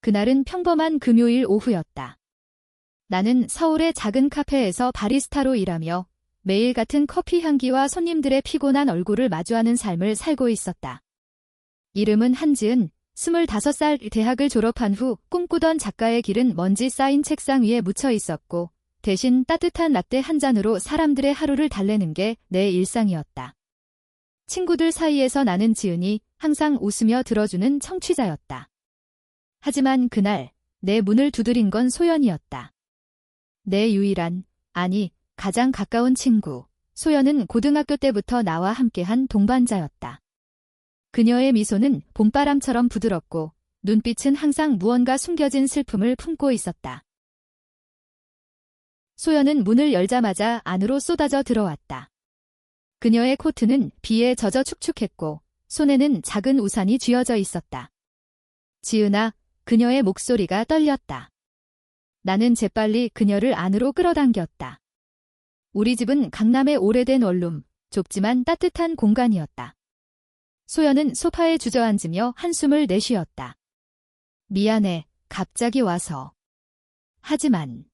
그날은 평범한 금요일 오후였다. 나는 서울의 작은 카페에서 바리스타로 일하며 매일 같은 커피 향기와 손님들의 피곤한 얼굴을 마주하는 삶을 살고 있었다. 이름은 한지은, 25살, 대학을 졸업한 후 꿈꾸던 작가의 길은 먼지 쌓인 책상 위에 묻혀 있었고 대신 따뜻한 라떼 한 잔으로 사람들의 하루를 달래는 게 내 일상이었다. 친구들 사이에서 나는 지은이 항상 웃으며 들어주는 청취자였다. 하지만 그날 내 문을 두드린 건 소연이었다. 내 유일한, 아니 가장 가까운 친구, 소연은 고등학교 때부터 나와 함께한 동반자였다. 그녀의 미소는 봄바람처럼 부드럽고 눈빛은 항상 무언가 숨겨진 슬픔을 품고 있었다. 소연은 문을 열자마자 안으로 쏟아져 들어왔다. 그녀의 코트는 비에 젖어 축축했고 손에는 작은 우산이 쥐어져 있었다. 지은아, 그녀의 목소리가 떨렸다. 나는 재빨리 그녀를 안으로 끌어당겼다. 우리 집은 강남의 오래된 원룸, 좁지만 따뜻한 공간이었다. 소연은 소파에 주저앉으며 한숨을 내쉬었다. 미안해, 갑자기 와서. 하지만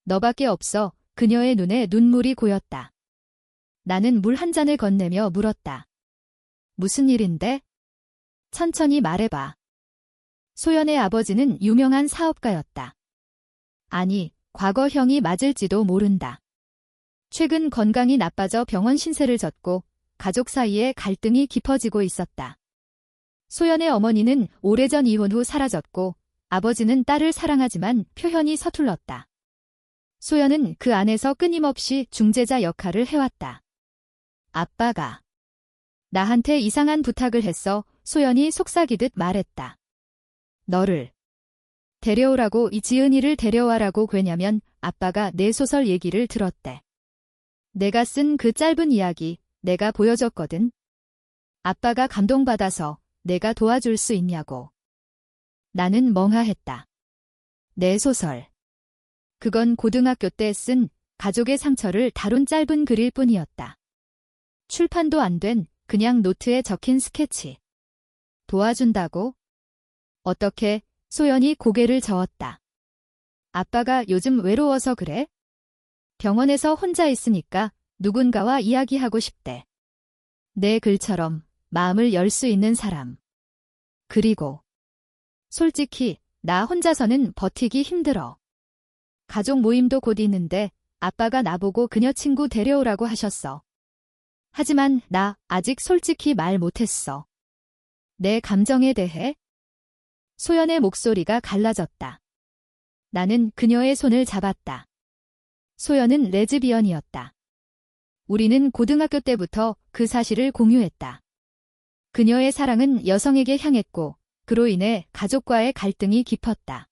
너밖에 없어. 그녀의 눈에 눈물이 고였다. 나는 물 한 잔을 건네며 물었다. 무슨 일인데? 천천히 말해봐. 소연의 아버지는 유명한 사업가였다. 아니, 과거 형이 맞을지도 모른다. 최근 건강이 나빠져 병원 신세를 졌고 가족 사이에 갈등이 깊어지고 있었다. 소연의 어머니는 오래전 이혼 후 사라졌고 아버지는 딸을 사랑하지만 표현이 서툴렀다. 소연은 그 안에서 끊임없이 중재자 역할을 해왔다. 아빠가 나한테 이상한 부탁을 했어. 소연이 속삭이듯 말했다. 너를 데려오라고, 이 지은이를 데려와라고. 왜냐면 아빠가 내 소설 얘기를 들었대. 내가 쓴 그 짧은 이야기 내가 보여줬거든. 아빠가 감동받아서 내가 도와줄 수 있냐고. 나는 멍하했다. 내 소설. 그건 고등학교 때 쓴 가족의 상처를 다룬 짧은 글일 뿐이었다. 출판도 안 된 그냥 노트에 적힌 스케치. 도와준다고? 어떻게? 소연이 고개를 저었다. 아빠가 요즘 외로워서 그래? 병원에서 혼자 있으니까 누군가와 이야기하고 싶대. 내 글처럼 마음을 열 수 있는 사람. 그리고 솔직히 나 혼자서는 버티기 힘들어. 가족 모임도 곧 있는데 아빠가 나보고 그녀 친구 데려오라고 하셨어. 하지만 나 아직 솔직히 말 못했어. 내 감정에 대해? 소연의 목소리가 갈라졌다. 나는 그녀의 손을 잡았다. 소연은 레즈비언이었다. 우리는 고등학교 때부터 그 사실을 공유했다. 그녀의 사랑은 여성에게 향했고 그로 인해 가족과의 갈등이 깊었다.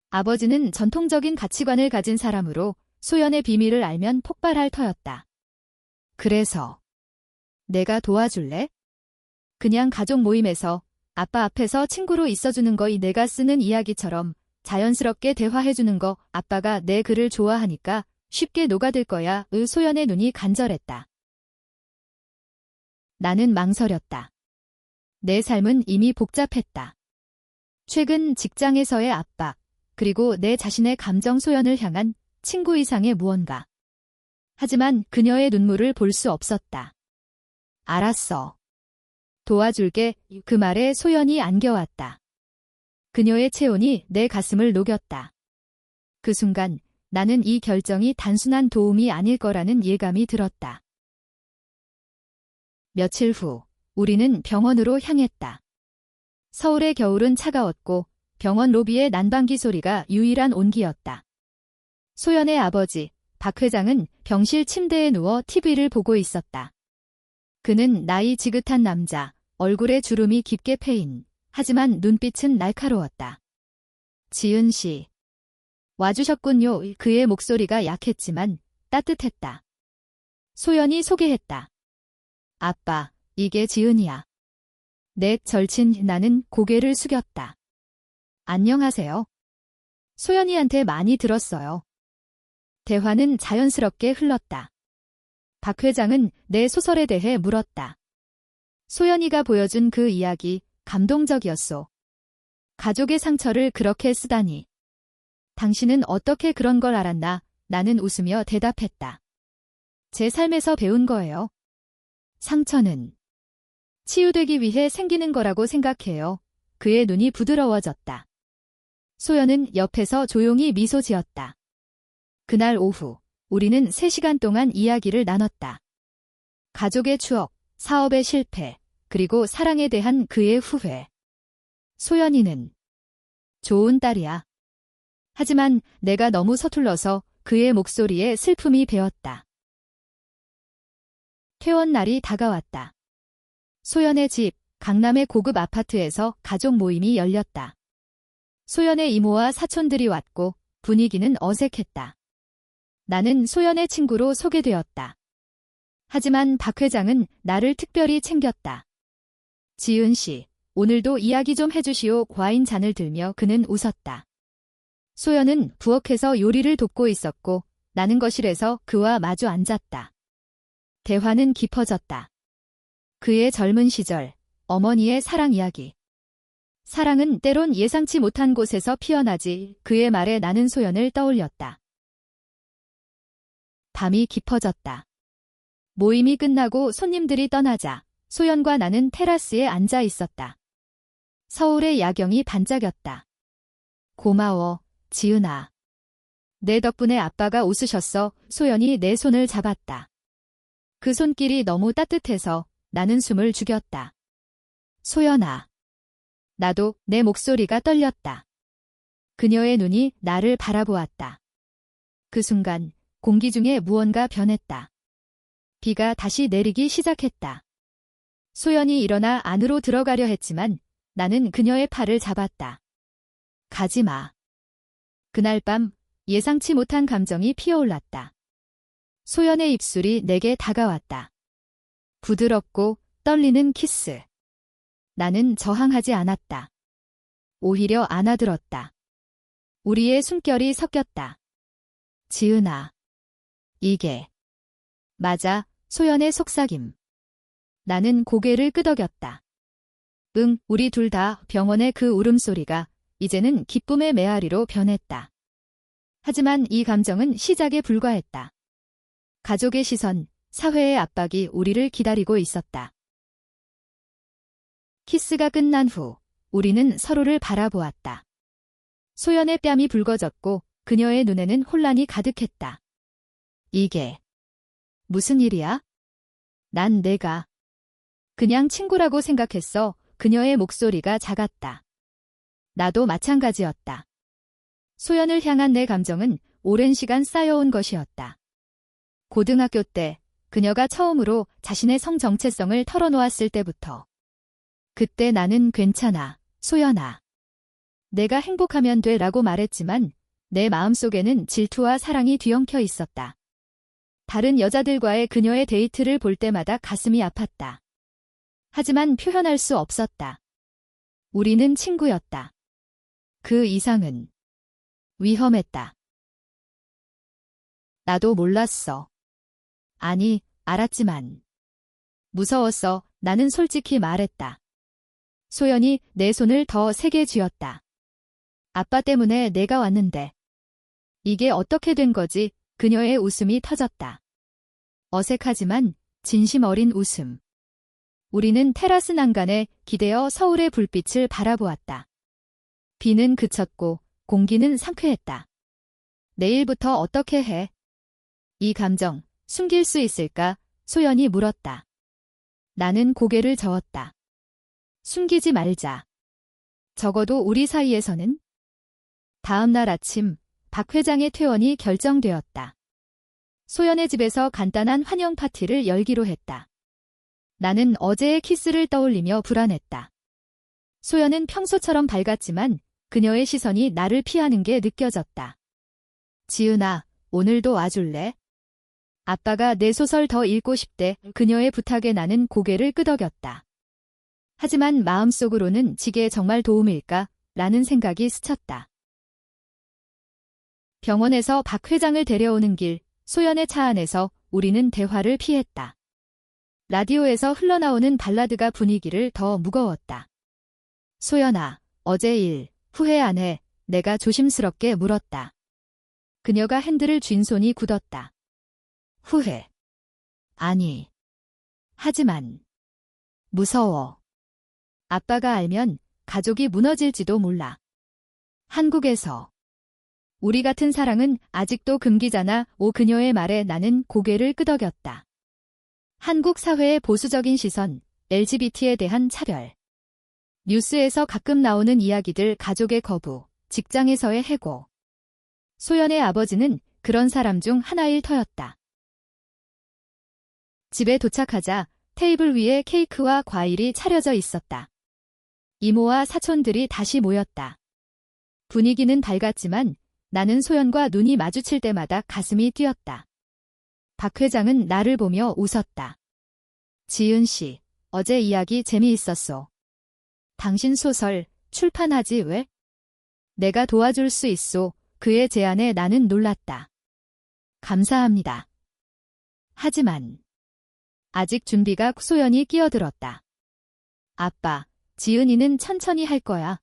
아버지는 전통적인 가치관을 가진 사람으로 소연의 비밀을 알면 폭발할 터였다. 그래서 내가 도와줄래? 그냥 가족 모임에서 아빠 앞에서 친구로 있어주는 거, 이 내가 쓰는 이야기처럼 자연스럽게 대화해주는 거. 아빠가 내 글을 좋아하니까 쉽게 녹아들 거야. 소연의 눈이 간절했다. 나는 망설였다. 내 삶은 이미 복잡했다. 최근 직장에서의 압박, 그리고 내 자신의 감정, 소연을 향한 친구 이상의 무언가. 하지만 그녀의 눈물을 볼 수 없었다. 알았어. 도와줄게. 그 말에 소연이 안겨왔다. 그녀의 체온이 내 가슴을 녹였다. 그 순간 나는 이 결정이 단순한 도움이 아닐 거라는 예감이 들었다. 며칠 후 우리는 병원으로 향했다. 서울의 겨울은 차가웠고 병원 로비의 난방기 소리가 유일한 온기였다. 소연의 아버지, 박 회장은 병실 침대에 누워 TV를 보고 있었다. 그는 나이 지긋한 남자, 얼굴에 주름이 깊게 패인, 하지만 눈빛은 날카로웠다. 지은 씨. 와주셨군요. 그의 목소리가 약했지만 따뜻했다. 소연이 소개했다. 아빠, 이게 지은이야. 내 절친. 나는 고개를 숙였다. 안녕하세요. 소연이한테 많이 들었어요. 대화는 자연스럽게 흘렀다. 박 회장은 내 소설에 대해 물었다. 소연이가 보여준 그 이야기, 감동적이었소. 가족의 상처를 그렇게 쓰다니. 당신은 어떻게 그런 걸 알았나? 나는 웃으며 대답했다. 제 삶에서 배운 거예요. 상처는 치유되기 위해 생기는 거라고 생각해요. 그의 눈이 부드러워졌다. 소연은 옆에서 조용히 미소 지었다. 그날 오후, 우리는 3시간 동안 이야기를 나눴다. 가족의 추억, 사업의 실패, 그리고 사랑에 대한 그의 후회. 소연이는 좋은 딸이야. 하지만 내가 너무 서툴러서 그의 목소리에 슬픔이 배었다. 퇴원 날이 다가왔다. 소연의 집, 강남의 고급 아파트에서 가족 모임이 열렸다. 소연의 이모와 사촌들이 왔고 분위기는 어색했다. 나는 소연의 친구로 소개되었다. 하지만 박 회장은 나를 특별히 챙겼다. 지은 씨, 오늘도 이야기 좀 해주시오. 와인 잔을 들며 그는 웃었다. 소연은 부엌에서 요리를 돕고 있었고 나는 거실에서 그와 마주 앉았다. 대화는 깊어졌다. 그의 젊은 시절, 어머니의 사랑 이야기. 사랑은 때론 예상치 못한 곳에서 피어나지. 그의 말에 나는 소연을 떠올렸다. 밤이 깊어졌다. 모임이 끝나고 손님들이 떠나자 소연과 나는 테라스에 앉아 있었다. 서울의 야경이 반짝였다. 고마워, 지은아. 내 덕분에 아빠가 웃으셨어. 소연이 내 손을 잡았다. 그 손길이 너무 따뜻해서 나는 숨을 죽였다. 소연아. 나도 내 목소리가 떨렸다. 그녀의 눈이 나를 바라보았다. 그 순간 공기 중에 무언가 변했다. 비가 다시 내리기 시작했다. 소연이 일어나 안으로 들어가려 했지만 나는 그녀의 팔을 잡았다. 가지 마. 그날 밤 예상치 못한 감정이 피어올랐다. 소연의 입술이 내게 다가왔다. 부드럽고 떨리는 키스. 나는 저항하지 않았다. 오히려 안아들었다. 우리의 숨결이 섞였다. 지은아. 이게. 맞아, 소연의 속삭임. 나는 고개를 끄덕였다. 응, 우리 둘 다. 병원의 그 울음소리가 이제는 기쁨의 메아리로 변했다. 하지만 이 감정은 시작에 불과했다. 가족의 시선, 사회의 압박이 우리를 기다리고 있었다. 키스가 끝난 후 우리는 서로를 바라보았다. 소연의 뺨이 붉어졌고 그녀의 눈에는 혼란이 가득했다. 이게 무슨 일이야? 난 내가 그냥 친구라고 생각했어. 그녀의 목소리가 작았다. 나도 마찬가지였다. 소연을 향한 내 감정은 오랜 시간 쌓여온 것이었다. 고등학교 때 그녀가 처음으로 자신의 성 정체성을 털어놓았을 때부터. 그때 나는 괜찮아, 소연아. 내가 행복하면 돼 라고 말했지만 내 마음속에는 질투와 사랑이 뒤엉켜 있었다. 다른 여자들과의 그녀의 데이트를 볼 때마다 가슴이 아팠다. 하지만 표현할 수 없었다. 우리는 친구였다. 그 이상은 위험했다. 나도 몰랐어. 아니, 알았지만 무서웠어. 나는 솔직히 말했다. 소연이 내 손을 더 세게 쥐었다. 아빠 때문에 내가 왔는데. 이게 어떻게 된 거지? 그녀의 웃음이 터졌다. 어색하지만 진심 어린 웃음. 우리는 테라스 난간에 기대어 서울의 불빛을 바라보았다. 비는 그쳤고 공기는 상쾌했다. 내일부터 어떻게 해? 이 감정 숨길 수 있을까? 소연이 물었다. 나는 고개를 저었다. 숨기지 말자. 적어도 우리 사이에서는. 다음 날 아침 박 회장의 퇴원이 결정되었다. 소연의 집에서 간단한 환영 파티를 열기로 했다. 나는 어제의 키스를 떠올리며 불안했다. 소연은 평소처럼 밝았지만 그녀의 시선이 나를 피하는 게 느껴졌다. 지은아, 오늘도 와줄래? 아빠가 내 소설 더 읽고 싶대. 그녀의 부탁에 나는 고개를 끄덕였다. 하지만 마음속으로는 지게 정말 도움일까? 라는 생각이 스쳤다. 병원에서 박 회장을 데려오는 길, 소연의 차 안에서 우리는 대화를 피했다. 라디오에서 흘러나오는 발라드가 분위기를 더 무거웠다. 소연아, 어제 일 후회 안 해? 내가 조심스럽게 물었다. 그녀가 핸들을 쥔 손이 굳었다. 후회. 아니. 하지만. 무서워. 아빠가 알면 가족이 무너질지도 몰라. 한국에서. 우리 같은 사랑은 아직도 금기잖아. 그녀의 말에 나는 고개를 끄덕였다. 한국 사회의 보수적인 시선, LGBT에 대한 차별. 뉴스에서 가끔 나오는 이야기들, 가족의 거부, 직장에서의 해고. 소연의 아버지는 그런 사람 중 하나일 터였다. 집에 도착하자 테이블 위에 케이크와 과일이 차려져 있었다. 이모와 사촌들이 다시 모였다. 분위기는 밝았지만 나는 소연과 눈이 마주칠 때마다 가슴이 뛰었다. 박 회장은 나를 보며 웃었다. 지은 씨, 어제 이야기 재미있었소. 당신 소설 출판하지 왜? 내가 도와줄 수 있소. 그의 제안에 나는 놀랐다. 감사합니다. 하지만 아직 준비가. 소연이 끼어들었다. 아빠, 지은이는 천천히 할 거야.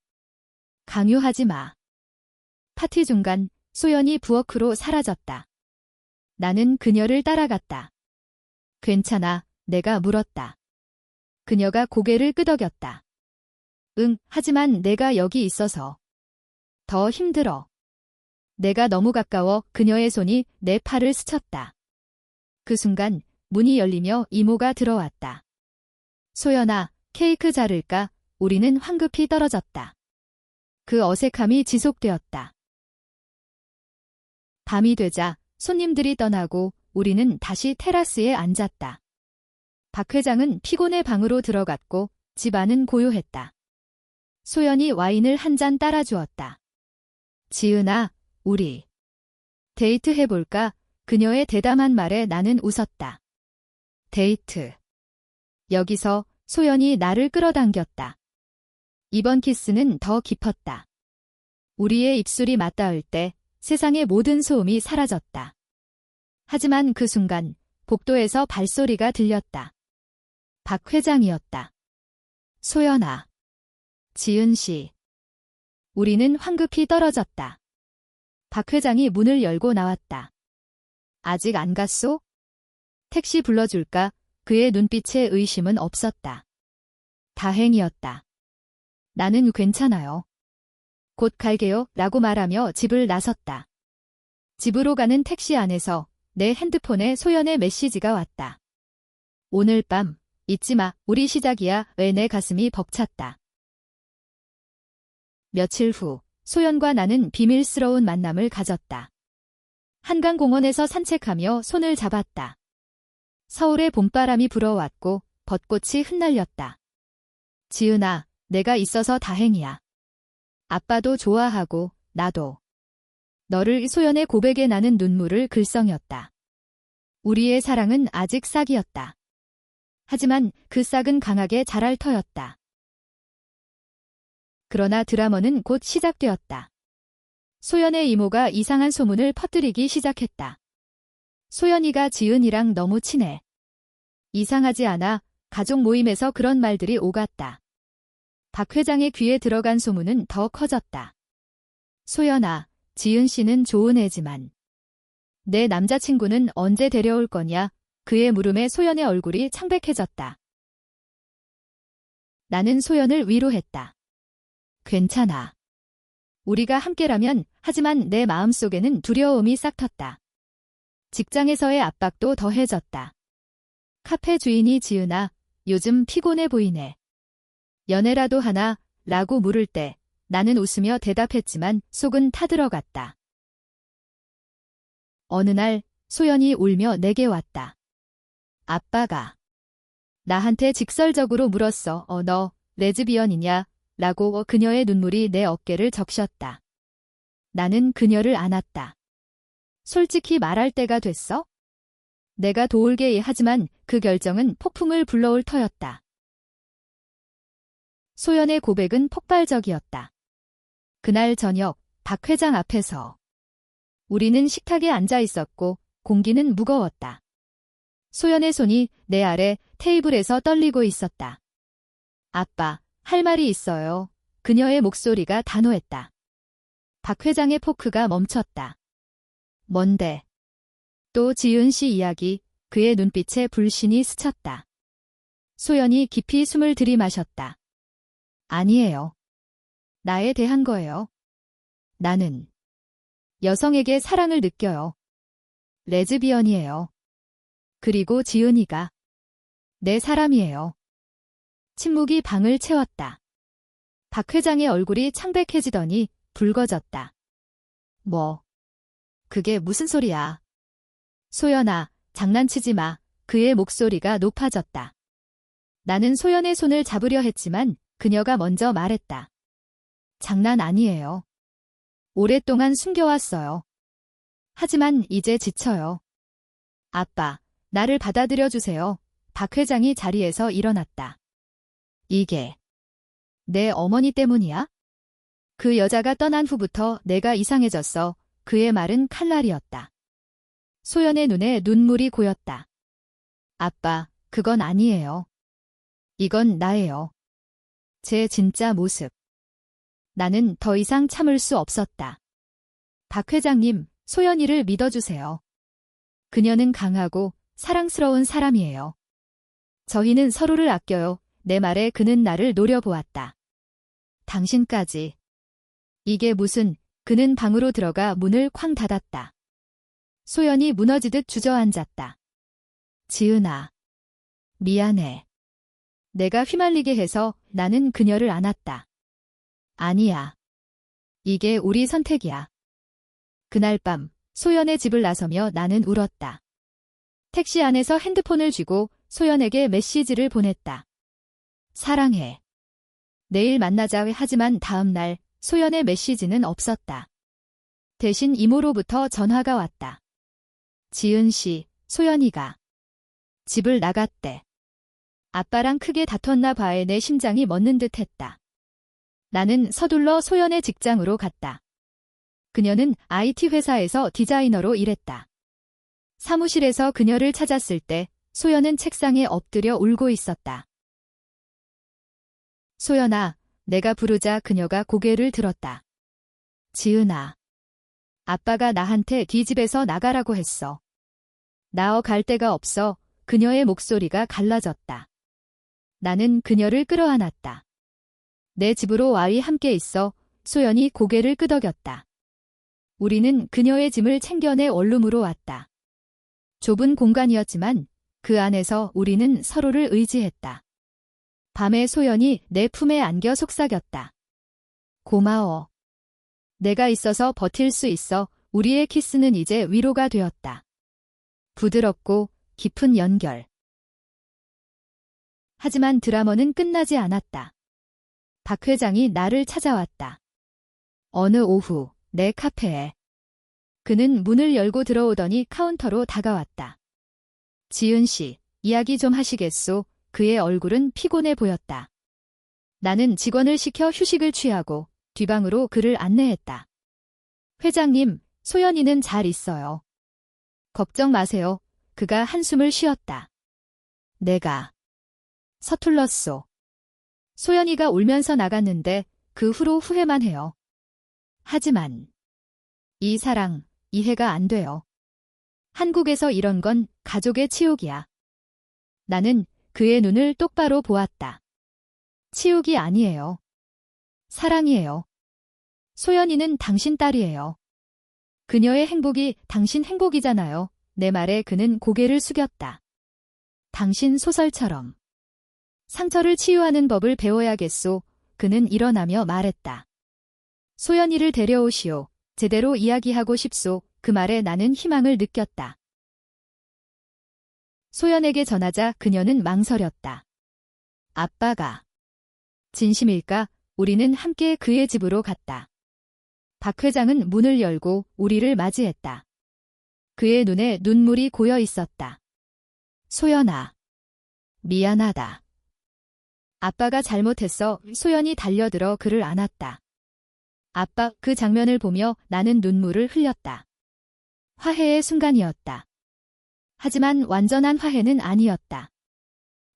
강요하지 마. 파티 중간 소연이 부엌으로 사라졌다. 나는 그녀를 따라갔다. 괜찮아, 내가 물었다. 그녀가 고개를 끄덕였다. 응, 하지만 내가 여기 있어서 더 힘들어. 내가 너무 가까워. 그녀의 손이 내 팔을 스쳤다. 그 순간 문이 열리며 이모가 들어왔다. 소연아, 케이크 자를까? 우리는 황급히 떨어졌다. 그 어색함이 지속되었다. 밤이 되자 손님들이 떠나고 우리는 다시 테라스에 앉았다. 박 회장은 피곤해 방으로 들어갔고 집안은 고요했다. 소연이 와인을 한 잔 따라주었다. 지은아, 우리 데이트 해볼까? 그녀의 대담한 말에 나는 웃었다. 데이트. 여기서 소연이 나를 끌어당겼다. 이번 키스는 더 깊었다. 우리의 입술이 맞닿을 때 세상의 모든 소음이 사라졌다. 하지만 그 순간 복도에서 발소리가 들렸다. 박 회장이었다. 소연아. 지은 씨. 우리는 황급히 떨어졌다. 박 회장이 문을 열고 나왔다. 아직 안 갔소? 택시 불러줄까? 그의 눈빛에 의심은 없었다. 다행이었다. 나는 괜찮아요. 곧 갈게요. 라고 말하며 집을 나섰다. 집으로 가는 택시 안에서 내 핸드폰에 소연의 메시지가 왔다. 오늘 밤 잊지 마. 우리 시작이야. 왜 내 가슴이 벅찼다. 며칠 후 소연과 나는 비밀스러운 만남을 가졌다. 한강공원에서 산책하며 손을 잡았다. 서울의 봄바람이 불어왔고 벚꽃이 흩날렸다. 지은아, 내가 있어서 다행이야. 아빠도 좋아하고 나도. 너를. 소연의 고백에 나는 눈물을 글썽였다. 우리의 사랑은 아직 싹이었다. 하지만 그 싹은 강하게 자랄 터였다. 그러나 드라마는 곧 시작되었다. 소연의 이모가 이상한 소문을 퍼뜨리기 시작했다. 소연이가 지은이랑 너무 친해. 이상하지 않아? 가족 모임에서 그런 말들이 오갔다. 박 회장의 귀에 들어간 소문은 더 커졌다. 소연아, 지은 씨는 좋은 애지만 내 남자친구는 언제 데려올 거냐? 그의 물음에 소연의 얼굴이 창백해졌다. 나는 소연을 위로했다. 괜찮아. 우리가 함께라면. 하지만 내 마음속에는 두려움이 싹 텄다. 직장에서의 압박도 더해졌다. 카페 주인이 지은아, 요즘 피곤해 보이네. 연애라도 하나? 라고 물을 때 나는 웃으며 대답했지만 속은 타들어갔다. 어느 날 소연이 울며 내게 왔다. 아빠가 나한테 직설적으로 물었어. 너 레즈비언이냐? 라고. 그녀의 눈물이 내 어깨를 적셨다. 나는 그녀를 안았다. 솔직히 말할 때가 됐어? 내가 도울게. 하지만 그 결정은 폭풍을 불러올 터였다. 소연의 고백은 폭발적이었다. 그날 저녁 박 회장 앞에서 우리는 식탁에 앉아 있었고 공기는 무거웠다. 소연의 손이 내 아래 테이블에서 떨리고 있었다. 아빠, 할 말이 있어요. 그녀의 목소리가 단호했다. 박 회장의 포크가 멈췄다. 뭔데? 또 지은 씨 이야기, 그의 눈빛에 불신이 스쳤다. 소연이 깊이 숨을 들이마셨다. 아니에요. 나에 대한 거예요. 나는 여성에게 사랑을 느껴요. 레즈비언이에요. 그리고 지은이가 내 사람이에요. 침묵이 방을 채웠다. 박 회장의 얼굴이 창백해지더니 붉어졌다. 뭐? 그게 무슨 소리야? 소연아, 장난치지 마. 그의 목소리가 높아졌다. 나는 소연의 손을 잡으려 했지만 그녀가 먼저 말했다. 장난 아니에요. 오랫동안 숨겨왔어요. 하지만 이제 지쳐요. 아빠, 나를 받아들여 주세요. 박 회장이 자리에서 일어났다. 이게 내 어머니 때문이야? 그 여자가 떠난 후부터 내가 이상해졌어. 그의 말은 칼날이었다. 소연의 눈에 눈물이 고였다. 아빠, 그건 아니에요. 이건 나예요. 제 진짜 모습. 나는 더 이상 참을 수 없었다. 박 회장님, 소연이를 믿어주세요. 그녀는 강하고 사랑스러운 사람이에요. 저희는 서로를 아껴요. 내 말에 그는 나를 노려보았다. 당신까지. 이게 무슨, 그는 방으로 들어가 문을 쾅 닫았다. 소연이 무너지듯 주저앉았다. 지은아. 미안해. 내가 휘말리게 해서 나는 그녀를 안았다. 아니야. 이게 우리 선택이야. 그날 밤 소연의 집을 나서며 나는 울었다. 택시 안에서 핸드폰을 쥐고 소연에게 메시지를 보냈다. 사랑해. 내일 만나자. 하지만 다음 날 소연의 메시지는 없었다. 대신 이모로부터 전화가 왔다. 지은 씨, 소연이가 집을 나갔대. 아빠랑 크게 다퉜나 봐에 내 심장이 멎는 듯 했다. 나는 서둘러 소연의 직장으로 갔다. 그녀는 IT 회사에서 디자이너로 일했다. 사무실에서 그녀를 찾았을 때 소연은 책상에 엎드려 울고 있었다. 소연아, 내가 부르자 그녀가 고개를 들었다. 지은아. 아빠가 나한테 뒤집에서 나가라고 했어. 나어 갈 데가 없어. 그녀의 목소리가 갈라졌다. 나는 그녀를 끌어안았다. 내 집으로 와이 함께 있어. 소연이 고개를 끄덕였다. 우리는 그녀의 짐을 챙겨내 원룸으로 왔다. 좁은 공간이었지만 그 안에서 우리는 서로를 의지했다. 밤에 소연이 내 품에 안겨 속삭였다. 고마워. 내가 있어서 버틸 수 있어. 우리의 키스는 이제 위로가 되었다. 부드럽고 깊은 연결. 하지만 드라마는 끝나지 않았다. 박 회장이 나를 찾아왔다. 어느 오후 내 카페에. 그는 문을 열고 들어오더니 카운터로 다가왔다. 지은 씨, 이야기 좀 하시겠소? 그의 얼굴은 피곤해 보였다. 나는 직원을 시켜 휴식을 취하고 뒷방으로 그를 안내했다. 회장님, 소연이는 잘 있어요. 걱정 마세요. 그가 한숨을 쉬었다. 내가 서툴렀소. 소연이가 울면서 나갔는데 그 후로 후회만 해요. 하지만 이 사랑, 이해가 안 돼요. 한국에서 이런 건 가족의 치욕이야. 나는 그의 눈을 똑바로 보았다. 치욕이 아니에요. 사랑이에요. 소연이는 당신 딸이에요. 그녀의 행복이 당신 행복이잖아요. 내 말에 그는 고개를 숙였다. 당신 소설처럼. 상처를 치유하는 법을 배워야겠소. 그는 일어나며 말했다. 소연이를 데려오시오. 제대로 이야기하고 싶소. 그 말에 나는 희망을 느꼈다. 소연에게 전하자 그녀는 망설였다. 아빠가. 진심일까? 우리는 함께 그의 집으로 갔다. 박 회장은 문을 열고 우리를 맞이했다. 그의 눈에 눈물이 고여 있었다. 소연아. 미안하다. 아빠가 잘못했어. 소연이 달려들어 그를 안았다. 아빠, 그 장면을 보며 나는 눈물을 흘렸다. 화해의 순간이었다. 하지만 완전한 화해는 아니었다.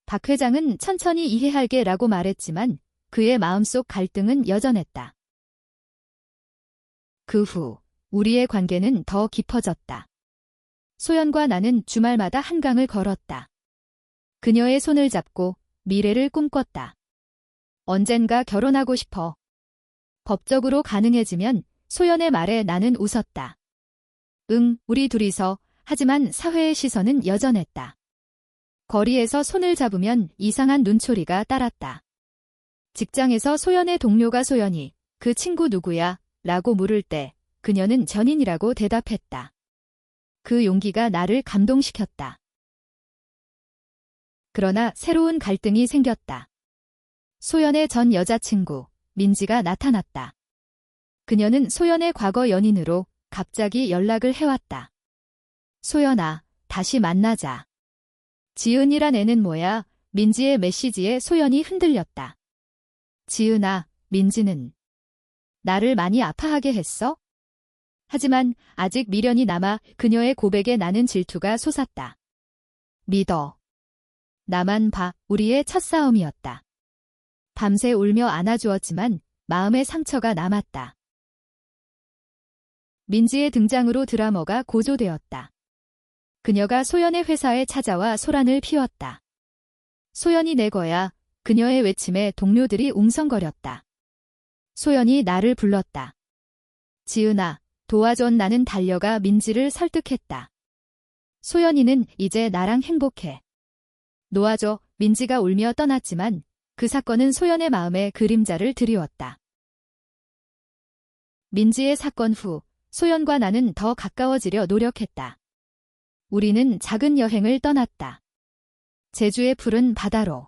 박 회장은 천천히 이해할게 라고 말했지만 그의 마음속 갈등은 여전했다. 그 후 우리의 관계는 더 깊어졌다. 소연과 나는 주말마다 한강을 걸었다. 그녀의 손을 잡고 미래를 꿈꿨다. 언젠가 결혼하고 싶어. 법적으로 가능해지면 소연의 말에 나는 웃었다. 응, 우리 둘이서. 하지만 사회의 시선은 여전했다. 거리에서 손을 잡으면 이상한 눈초리가 따랐다. 직장에서 소연의 동료가 소연이 그 친구 누구야? 라고 물을 때 그녀는 전인이라고 대답했다. 그 용기가 나를 감동시켰다. 그러나 새로운 갈등이 생겼다. 소연의 전 여자친구 민지가 나타났다. 그녀는 소연의 과거 연인으로 갑자기 연락을 해왔다. 소연아, 다시 만나자. 지은이란 애는 뭐야? 민지의 메시지에 소연이 흔들렸다. 지은아, 민지는 나를 많이 아파하게 했어? 하지만 아직 미련이 남아 그녀의 고백에 나는 질투가 솟았다. 믿어. 나만 봐. 우리의 첫싸움이었다. 밤새 울며 안아주었지만 마음의 상처가 남았다. 민지의 등장으로 드라마가 고조되었다. 그녀가 소연의 회사에 찾아와 소란을 피웠다. 소연이 내 거야. 그녀의 외침에 동료들이 웅성거렸다. 소연이 나를 불렀다. 지은아, 도와줘. 나는 달려가 민지를 설득했다. 소연이는 이제 나랑 행복해. 놓아줘. 민지가 울며 떠났지만 그 사건은 소연의 마음에 그림자를 드리웠다. 민지의 사건 후 소연과 나는 더 가까워지려 노력했다. 우리는 작은 여행을 떠났다. 제주의 푸른 바다로.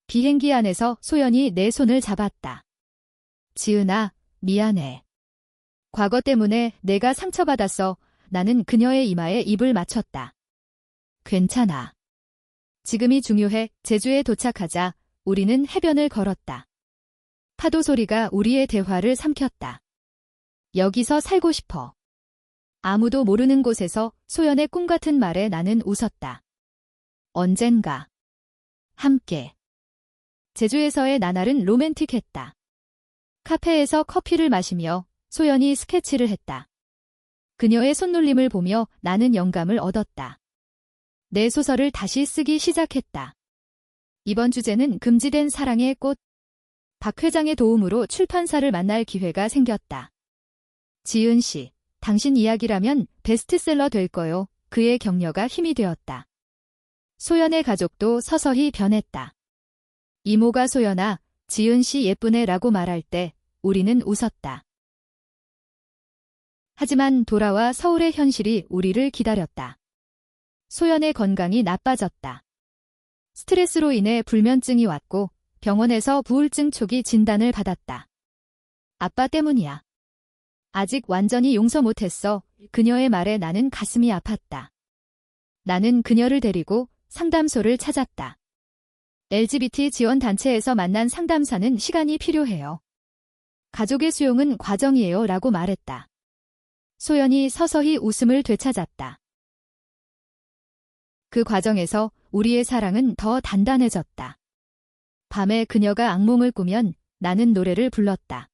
비행기 안에서 소연이 내 손을 잡았다. 지은아, 미안해. 과거 때문에 내가 상처받았어. 나는 그녀의 이마에 입을 맞췄다. 괜찮아. 지금이 중요해. 제주에 도착하자 우리는 해변을 걸었다. 파도 소리가 우리의 대화를 삼켰다. 여기서 살고 싶어. 아무도 모르는 곳에서 소연의 꿈 같은 말에 나는 웃었다. 언젠가. 함께. 제주에서의 나날은 로맨틱했다. 카페에서 커피를 마시며 소연이 스케치를 했다. 그녀의 손놀림을 보며 나는 영감을 얻었다. 내 소설을 다시 쓰기 시작했다. 이번 주제는 금지된 사랑의 꽃. 박 회장의 도움으로 출판사를 만날 기회가 생겼다. 지은 씨, 당신 이야기라면 베스트셀러 될 거요. 그의 격려가 힘이 되었다. 소연의 가족도 서서히 변했다. 이모가 소연아, 지은 씨 예쁘네 라고 말할 때 우리는 웃었다. 하지만 돌아와 서울의 현실이 우리를 기다렸다. 소연의 건강이 나빠졌다. 스트레스로 인해 불면증이 왔고 병원에서 부울증 초기 진단을 받았다. 아빠 때문이야. 아직 완전히 용서 못했어. 그녀의 말에 나는 가슴이 아팠다. 나는 그녀를 데리고 상담소를 찾았다. LGBT 지원단체에서 만난 상담사는 시간이 필요해요. 가족의 수용은 과정이에요 라고 말했다. 소연이 서서히 웃음을 되찾았다. 그 과정에서 우리의 사랑은 더 단단해졌다. 밤에 그녀가 악몽을 꾸면 나는 노래를 불렀다.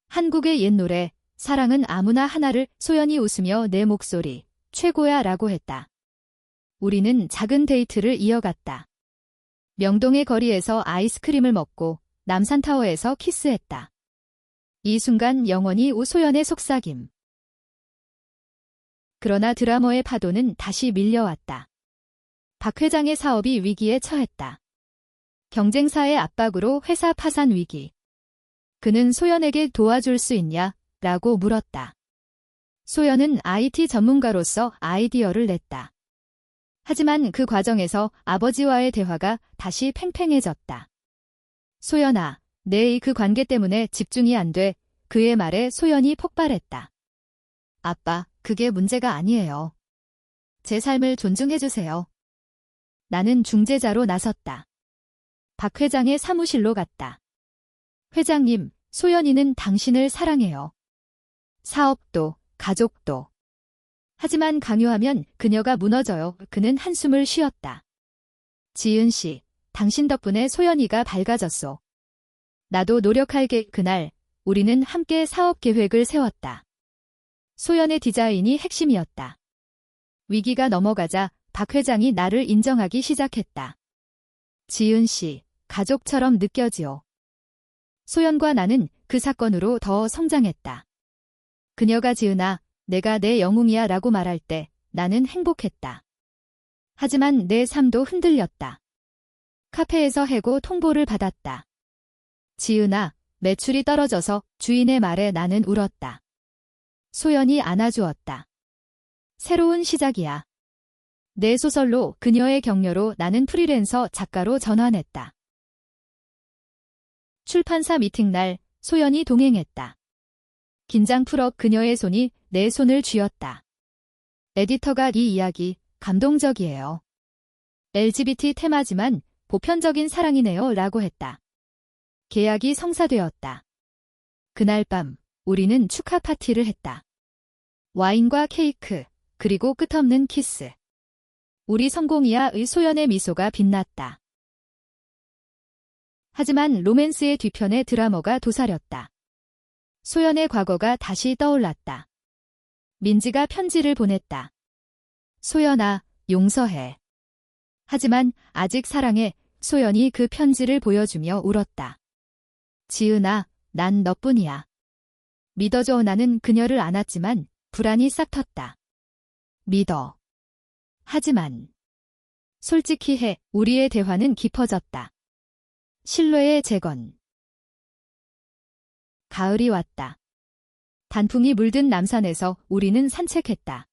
한국의 옛 노래, 사랑은 아무나 하나를. 소연이 웃으며 내 목소리, 최고야 라고 했다. 우리는 작은 데이트를 이어갔다. 명동의 거리에서 아이스크림을 먹고 남산타워에서 키스했다. 이 순간 영원히 소연의 속삭임. 그러나 드라마의 파도는 다시 밀려왔다. 박 회장의 사업이 위기에 처했다. 경쟁사의 압박으로 회사 파산 위기. 그는 소연에게 도와줄 수 있냐? 라고 물었다. 소연은 IT 전문가로서 아이디어를 냈다. 하지만 그 과정에서 아버지와의 대화가 다시 팽팽해졌다. 소연아, 내 그 관계 때문에 집중이 안 돼. 그의 말에 소연이 폭발했다. 아빠, 그게 문제가 아니에요. 제 삶을 존중해주세요. 나는 중재자로 나섰다. 박 회장의 사무실로 갔다. 회장님, 소연이는 당신을 사랑해요. 사업도, 가족도. 하지만 강요하면 그녀가 무너져요. 그는 한숨을 쉬었다. 지은 씨, 당신 덕분에 소연이가 밝아졌소. 나도 노력할게. 그날 우리는 함께 사업 계획을 세웠다. 소연의 디자인이 핵심이었다. 위기가 넘어가자 박 회장이 나를 인정하기 시작했다. 지은 씨, 가족처럼 느껴지오. 소연과 나는 그 사건으로 더 성장했다. 그녀가 지은아, 내가 내 영웅이야 라고 말할 때 나는 행복했다. 하지만 내 삶도 흔들렸다. 카페에서 해고 통보를 받았다. 지은아, 매출이 떨어져서 주인의 말에 나는 울었다. 소연이 안아주었다. 새로운 시작이야. 내 소설로 그녀의 격려로 나는 프리랜서 작가로 전환했다. 출판사 미팅날 소연이 동행했다. 긴장 풀어 그녀의 손이 내 손을 쥐었다. 에디터가 이 이야기 감동적이에요. LGBT 테마지만 보편적인 사랑이네요 라고 했다. 계약이 성사되었다. 그날 밤 우리는 축하 파티를 했다. 와인과 케이크, 그리고 끝없는 키스. 우리 성공이야의 소연의 미소가 빛났다. 하지만 로맨스의 뒤편에 드라마가 도사렸다. 소연의 과거가 다시 떠올랐다. 민지가 편지를 보냈다. 소연아, 용서해. 하지만 아직 사랑해. 소연이 그 편지를 보여주며 울었다. 지은아, 난 너뿐이야. 믿어줘. 나는 그녀를 안았지만 불안이 싹 텄다. 믿어. 하지만 솔직히 해. 우리의 대화는 깊어졌다. 신뢰의 재건. 가을이 왔다. 단풍이 물든 남산에서 우리는 산책했다.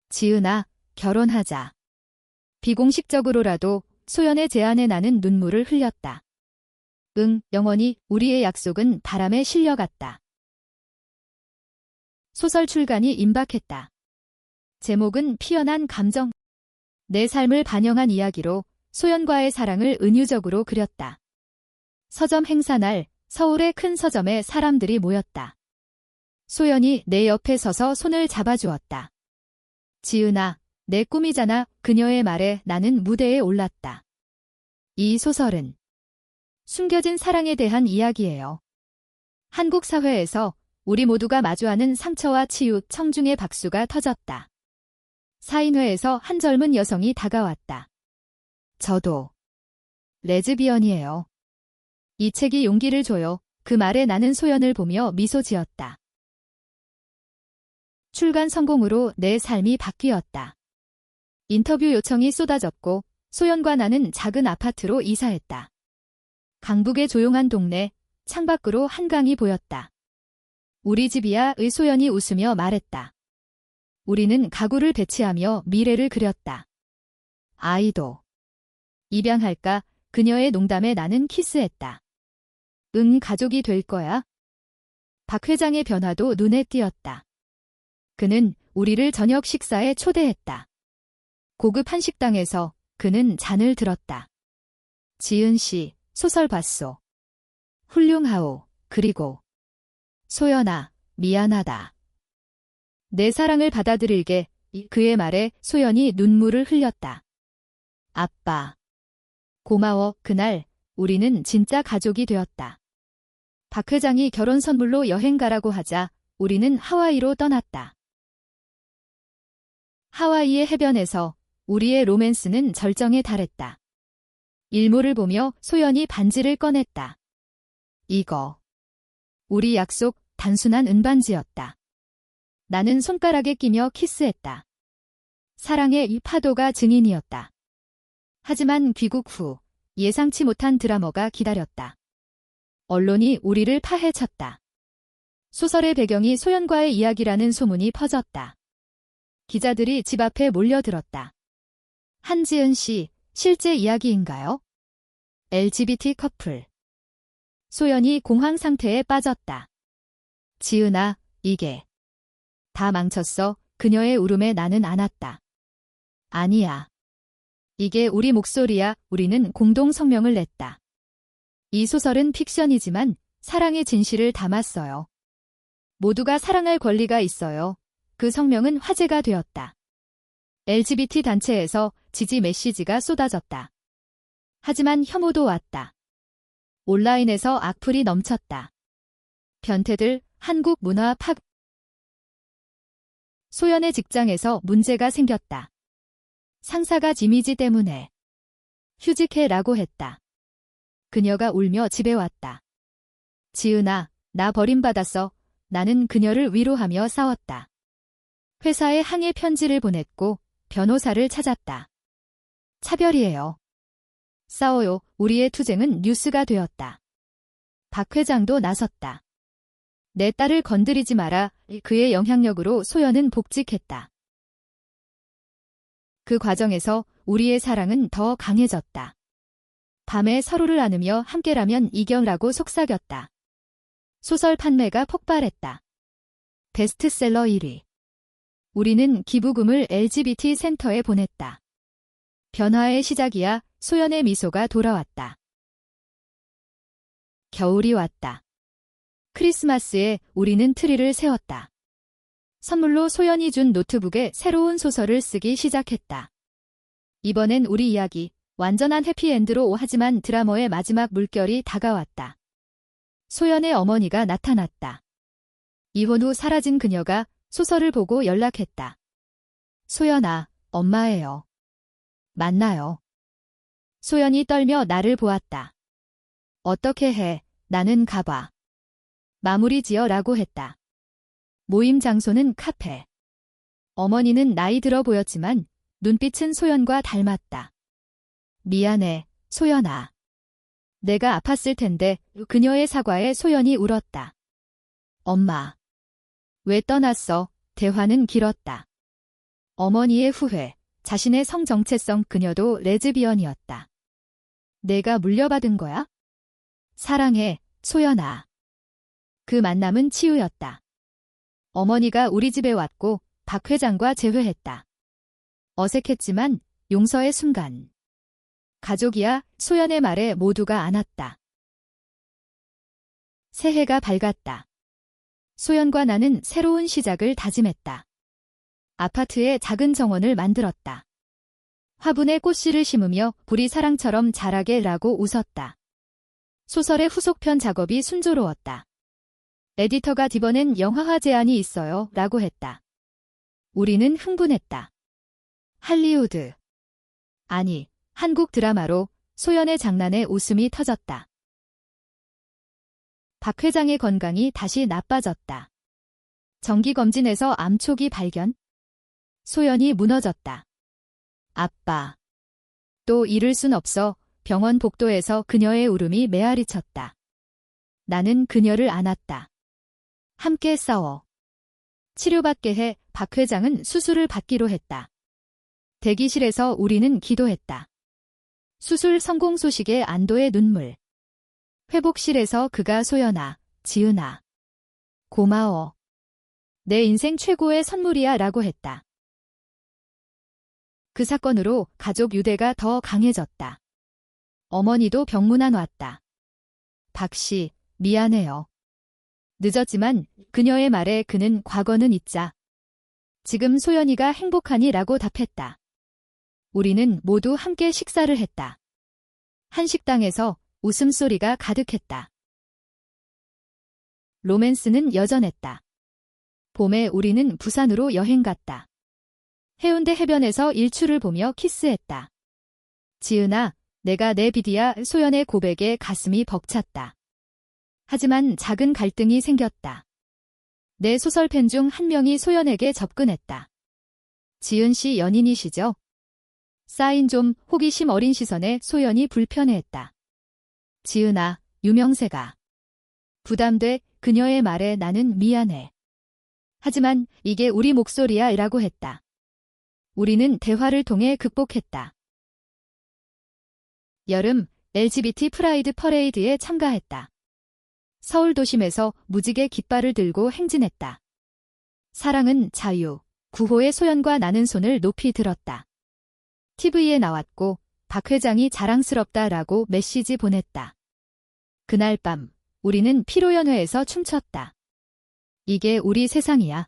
지은아, 결혼하자. 비공식적으로라도 소연의 제안에 나는 눈물을 흘렸다. 응, 영원히. 우리의 약속은 바람에 실려갔다. 소설 출간이 임박했다. 제목은 피어난 감정. 내 삶을 반영한 이야기로 소연과의 사랑을 은유적으로 그렸다. 서점 행사날 서울의 큰 서점에 사람들이 모였다. 소연이 내 옆에 서서 손을 잡아주었다. 지은아, 내 꿈이잖아. 그녀의 말에 나는 무대에 올랐다. 이 소설은 숨겨진 사랑에 대한 이야기예요. 한국 사회에서 우리 모두가 마주하는 상처와 치유, 청중의 박수가 터졌다. 사인회에서 한 젊은 여성이 다가왔다. 저도 레즈비언이에요. 이 책이 용기를 줘요. 그 말에 나는 소연을 보며 미소 지었다. 출간 성공으로 내 삶이 바뀌었다. 인터뷰 요청이 쏟아졌고 소연과 나는 작은 아파트로 이사했다. 강북의 조용한 동네, 창밖으로 한강이 보였다. 우리 집이야의 소연이 웃으며 말했다. 우리는 가구를 배치하며 미래를 그렸다. 아이도 입양할까? 그녀의 농담에 나는 키스했다. 응, 가족이 될 거야. 박 회장의 변화도 눈에 띄었다. 그는 우리를 저녁 식사에 초대했다. 고급 한식당에서 그는 잔을 들었다. 지은 씨, 소설 봤소. 훌륭하오. 그리고 소연아, 미안하다. 내 사랑을 받아들일게. 그의 말에 소연이 눈물을 흘렸다. 아빠. 고마워. 그날 우리는 진짜 가족이 되었다. 박 회장이 결혼 선물로 여행 가라고 하자 우리는 하와이로 떠났다. 하와이의 해변에서 우리의 로맨스는 절정에 달했다. 일몰을 보며 소연이 반지를 꺼냈다. 이거. 우리 약속 단순한 은반지였다. 나는 손가락에 끼며 키스했다. 사랑의 이 파도가 증인이었다. 하지만 귀국 후 예상치 못한 드라마가 기다렸다. 언론이 우리를 파헤쳤다. 소설의 배경이 소연과의 이야기라는 소문이 퍼졌다. 기자들이 집 앞에 몰려들었다. 한지은 씨, 실제 이야기인가요? LGBT 커플. 소연이 공황 상태에 빠졌다. 지은아, 이게 다 망쳤어. 그녀의 울음에 나는 안았다. 아니야. 이게 우리 목소리야. 우리는 공동 성명을 냈다. 이 소설은 픽션이지만 사랑의 진실을 담았어요. 모두가 사랑할 권리가 있어요. 그 성명은 화제가 되었다. LGBT 단체에서 지지 메시지가 쏟아졌다. 하지만 혐오도 왔다. 온라인에서 악플이 넘쳤다. 변태들, 한국 문화 파 소연의 직장에서 문제가 생겼다. 상사가 이미지 때문에 휴직해라고 했다. 그녀가 울며 집에 왔다. 지은아, 나 버림받았어. 나는 그녀를 위로하며 싸웠다. 회사에 항해 편지를 보냈고 변호사를 찾았다. 차별이에요. 싸워요. 우리의 투쟁은 뉴스가 되었다. 박 회장도 나섰다. 내 딸을 건드리지 마라. 그의 영향력으로 소연은 복직했다. 그 과정에서 우리의 사랑은 더 강해졌다. 밤에 서로를 안으며 함께라면 이겨라고 속삭였다. 소설 판매가 폭발했다. 베스트셀러 1위. 우리는 기부금을 LGBT 센터에 보냈다. 변화의 시작이야. 소연의 미소가 돌아왔다. 겨울이 왔다. 크리스마스에 우리는 트리를 세웠다. 선물로 소연이 준 노트북에 새로운 소설을 쓰기 시작했다. 이번엔 우리 이야기, 완전한 해피엔드로 하지만 드라마의 마지막 물결이 다가왔다. 소연의 어머니가 나타났다. 이혼 후 사라진 그녀가 소설을 보고 연락했다. 소연아, 엄마예요. 만나요. 소연이 떨며 나를 보았다. 어떻게 해? 나는 가봐. 마무리 지어라고 했다. 모임 장소는 카페. 어머니는 나이 들어 보였지만 눈빛은 소연과 닮았다. 미안해, 소연아. 내가 아팠을 텐데. 그녀의 사과에 소연이 울었다. 엄마. 왜 떠났어? 대화는 길었다. 어머니의 후회, 자신의 성 정체성. 그녀도 레즈비언이었다. 내가 물려받은 거야? 사랑해, 소연아. 그 만남은 치유였다. 어머니가 우리 집에 왔고 박 회장과 재회했다. 어색했지만 용서의 순간. 가족이야. 소연의 말에 모두가 안았다. 새해가 밝았다. 소연과 나는 새로운 시작을 다짐했다. 아파트에 작은 정원을 만들었다. 화분에 꽃씨를 심으며 우리 사랑처럼 자라게라고 웃었다. 소설의 후속편 작업이 순조로웠다. 에디터가 이번엔 영화화 제안이 있어요 라고 했다. 우리는 흥분했다. 할리우드. 아니, 한국 드라마로. 소연의 장난에 웃음이 터졌다. 박 회장의 건강이 다시 나빠졌다. 정기검진에서 암 초기 발견. 소연이 무너졌다. 아빠. 또 이를 순 없어. 병원 복도에서 그녀의 울음이 메아리쳤다. 나는 그녀를 안았다. 함께 싸워. 치료받게 해. 박 회장은 수술을 받기로 했다. 대기실에서 우리는 기도했다. 수술 성공 소식에 안도의 눈물. 회복실에서 그가 소연아, 지은아. 고마워. 내 인생 최고의 선물이야 라고 했다. 그 사건으로 가족 유대가 더 강해졌다. 어머니도 병문안 왔다. 박 씨, 미안해요. 늦었지만 그녀의 말에 그는 과거는 잊자. 지금 소연이가 행복하니 라고 답했다. 우리는 모두 함께 식사를 했다. 한식당에서 웃음소리가 가득했다. 로맨스는 여전했다. 봄에 우리는 부산으로 여행 갔다. 해운대 해변에서 일출을 보며 키스했다. 지은아, 내가 내 비디야. 소연의 고백에 가슴이 벅찼다. 하지만 작은 갈등이 생겼다. 내 소설 팬 중 한 명이 소연에게 접근했다. 지은 씨 연인이시죠? 사인 좀. 호기심 어린 시선에 소연이 불편해했다. 지은아, 유명세가. 부담돼. 그녀의 말에 나는 미안해. 하지만 이게 우리 목소리야 라고 했다. 우리는 대화를 통해 극복했다. 여름, LGBT 프라이드 퍼레이드에 참가했다. 서울 도심에서 무지개 깃발을 들고 행진했다. 사랑은 자유. 구호의 소연과 나는 손을 높이 들었다. TV에 나왔고 박 회장이 자랑스럽다라고 메시지 보냈다. 그날 밤 우리는 피로연회에서 춤췄다. 이게 우리 세상이야.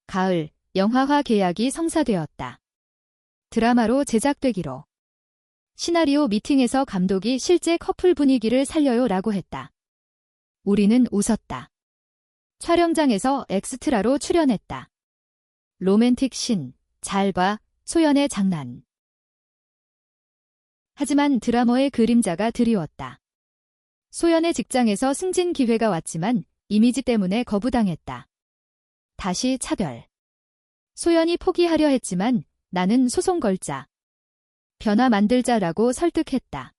가을, 영화화 계약이 성사되었다. 드라마로 제작되기로. 시나리오 미팅에서 감독이 실제 커플 분위기를 살려요 라고 했다. 우리는 웃었다. 촬영장에서 엑스트라로 출연했다. 로맨틱 신, 잘 봐, 소연의 장난. 하지만 드라머의 그림자가 드리웠다. 소연의 직장에서 승진 기회가 왔지만 이미지 때문에 거부당했다. 다시 차별. 소연이 포기하려 했지만 나는 소송 걸자. 변화 만들자라고 설득했다.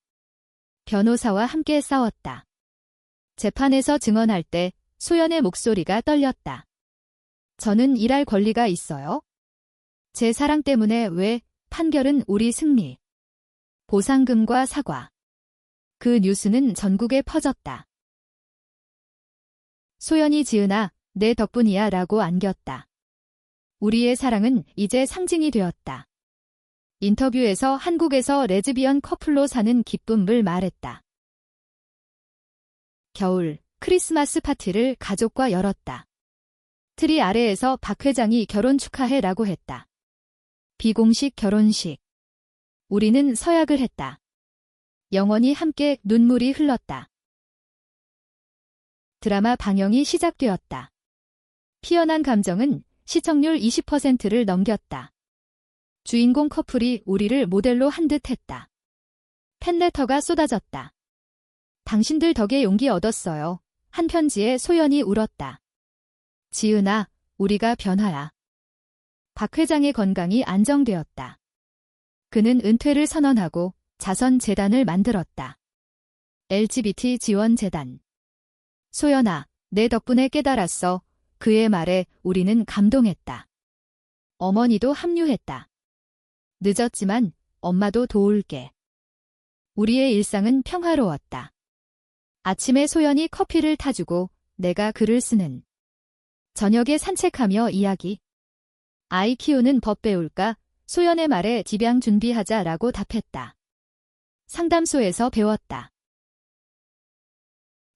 변호사와 함께 싸웠다. 재판에서 증언할 때 소연의 목소리가 떨렸다. 저는 일할 권리가 있어요? 제 사랑 때문에 왜? 판결은 우리 승리. 보상금과 사과. 그 뉴스는 전국에 퍼졌다. 소연이 지은아, 내 덕분이야 라고 안겼다. 우리의 사랑은 이제 상징이 되었다. 인터뷰에서 한국에서 레즈비언 커플로 사는 기쁨을 말했다. 겨울, 크리스마스 파티를 가족과 열었다. 트리 아래에서 박 회장이 결혼 축하해라고 했다. 비공식 결혼식. 우리는 서약을 했다. 영원히 함께 눈물이 흘렀다. 드라마 방영이 시작되었다. 피어난 감정은 시청률 20%를 넘겼다. 주인공 커플이 우리를 모델로 한 듯 했다. 팬레터가 쏟아졌다. 당신들 덕에 용기 얻었어요. 한 편지에 소연이 울었다. 지은아, 우리가 변화야. 박 회장의 건강이 안정되었다. 그는 은퇴를 선언하고 자선재단을 만들었다. LGBT 지원재단. 소연아, 내 덕분에 깨달았어. 그의 말에 우리는 감동했다. 어머니도 합류했다. 늦었지만 엄마도 도울게. 우리의 일상은 평화로웠다. 아침에 소연이 커피를 타주고 내가 글을 쓰는. 저녁에 산책하며 이야기. 아이 키우는 법 배울까? 소연의 말에 집양 준비하자라고 답했다. 상담소에서 배웠다.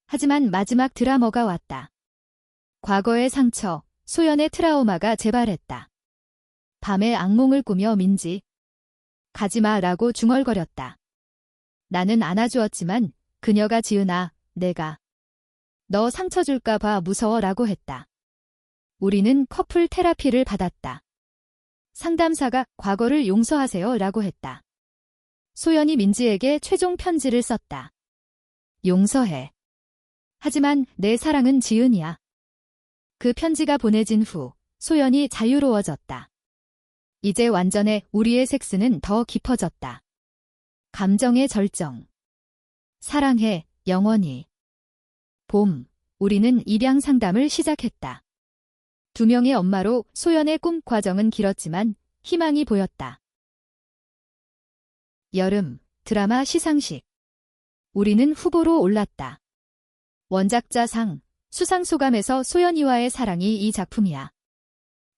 하지만 마지막 드라마가 왔다. 과거의 상처, 소연의 트라우마가 재발했다. 밤에 악몽을 꾸며 민지. 가지마라고 중얼거렸다. 나는 안아주었지만 그녀가 지은아, 내가 너 상처 줄까 봐 무서워라고 했다. 우리는 커플 테라피를 받았다. 상담사가 과거를 용서하세요 라고 했다. 소연이 민지에게 최종 편지를 썼다. 용서해. 하지만 내 사랑은 지은이야. 그 편지가 보내진 후 소연이 자유로워졌다. 이제 완전해. 우리의 섹스는 더 깊어졌다. 감정의 절정. 사랑해, 영원히. 봄, 우리는 입양 상담을 시작했다. 2명의 엄마로 소연의 꿈 과정은 길었지만 희망이 보였다. 여름, 드라마 시상식. 우리는 후보로 올랐다. 원작자상, 수상소감에서 소연이와의 사랑이 이 작품이야.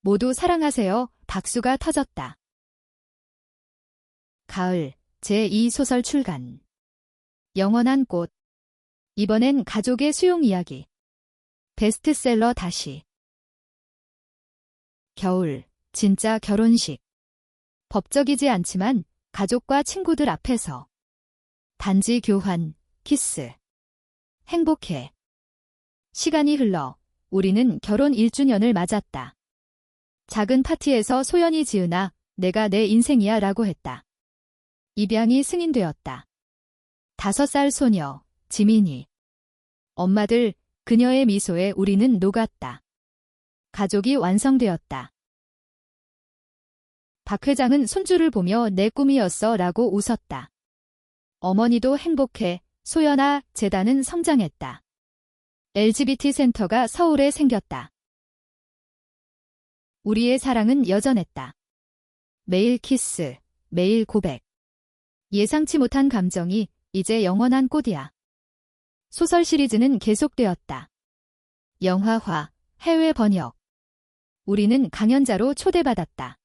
모두 사랑하세요. 박수가 터졌다. 가을, 제2소설 출간. 영원한 꽃. 이번엔 가족의 수용 이야기. 베스트셀러 다시. 겨울, 진짜 결혼식. 법적이지 않지만 가족과 친구들 앞에서. 반지 교환, 키스. 행복해. 시간이 흘러 우리는 결혼 1주년을 맞았다. 작은 파티에서 소연이 지은아, 내가 내 인생이야 라고 했다. 입양이 승인되었다. 5살 소녀, 지민이. 엄마들, 그녀의 미소에 우리는 녹았다. 가족이 완성되었다. 박 회장은 손주를 보며 내 꿈이었어 라고 웃었다. 어머니도 행복해. 소연아, 재단은 성장했다. LGBT 센터가 서울에 생겼다. 우리의 사랑은 여전했다. 매일 키스, 매일 고백. 예상치 못한 감정이 이제 영원한 꽃이야. 소설 시리즈는 계속되었다. 영화화, 해외 번역. 우리는 강연자로 초대받았다.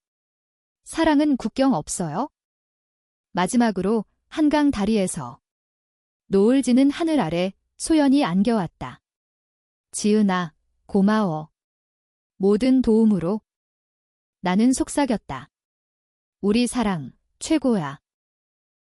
사랑은 국경 없어요? 마지막으로 한강 다리에서 노을 지는 하늘 아래 소연이 안겨왔다. 지은아, 고마워. 모든 도움으로. 나는 속삭였다. 우리 사랑, 최고야.